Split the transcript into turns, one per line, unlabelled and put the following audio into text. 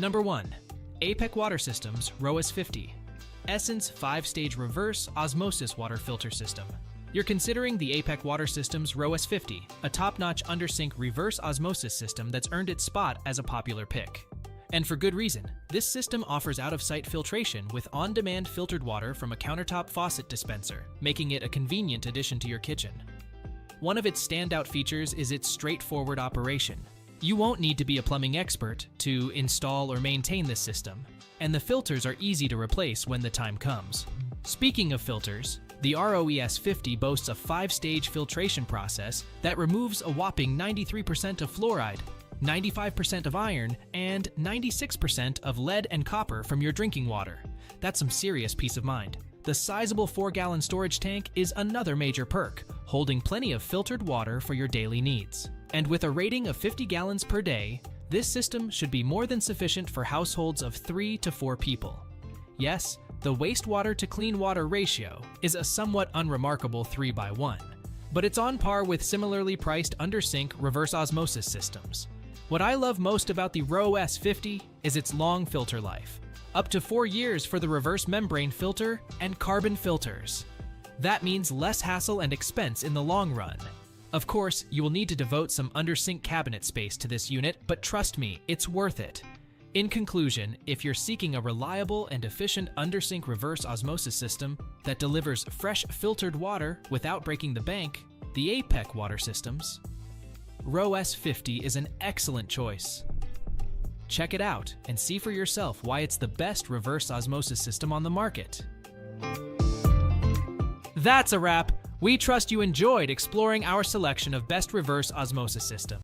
Number 1. APEC Water Systems ROES-50. Essence 5-stage reverse osmosis water filter system. You're considering the APEC Water Systems ROES-50, a top-notch under-sink reverse osmosis system that's earned its spot as a popular pick. And for good reason. This system offers out-of-sight filtration with on-demand filtered water from a countertop faucet dispenser, making it a convenient addition to your kitchen. One of its standout features is its straightforward operation. You won't need to be a plumbing expert to install or maintain this system, and the filters are easy to replace when the time comes. Speaking of filters, the ROES-50 boasts a 5-stage filtration process that removes a whopping 93% of fluoride, 95% of iron, and 96% of lead and copper from your drinking water. That's some serious peace of mind. The sizable 4-gallon storage tank is another major perk, holding plenty of filtered water for your daily needs. And with a rating of 50 gallons per day, this system should be more than sufficient for households of 3 to 4 people. Yes, the wastewater to clean water ratio is a somewhat unremarkable 3:1, but it's on par with similarly priced under-sink reverse osmosis systems. What I love most about the ROES-50 is its long filter life, up to 4 years for the reverse membrane filter and carbon filters. That means less hassle and expense in the long run. Of course, you will need to devote some under-sink cabinet space to this unit, but trust me, it's worth it. In conclusion, if you're seeking a reliable and efficient under-sink reverse osmosis system that delivers fresh filtered water without breaking the bank, the APEC Water Systems ROES-50 is an excellent choice. Check it out and see for yourself why it's the best reverse osmosis system on the market. That's a wrap. We trust you enjoyed exploring our selection of best reverse osmosis systems.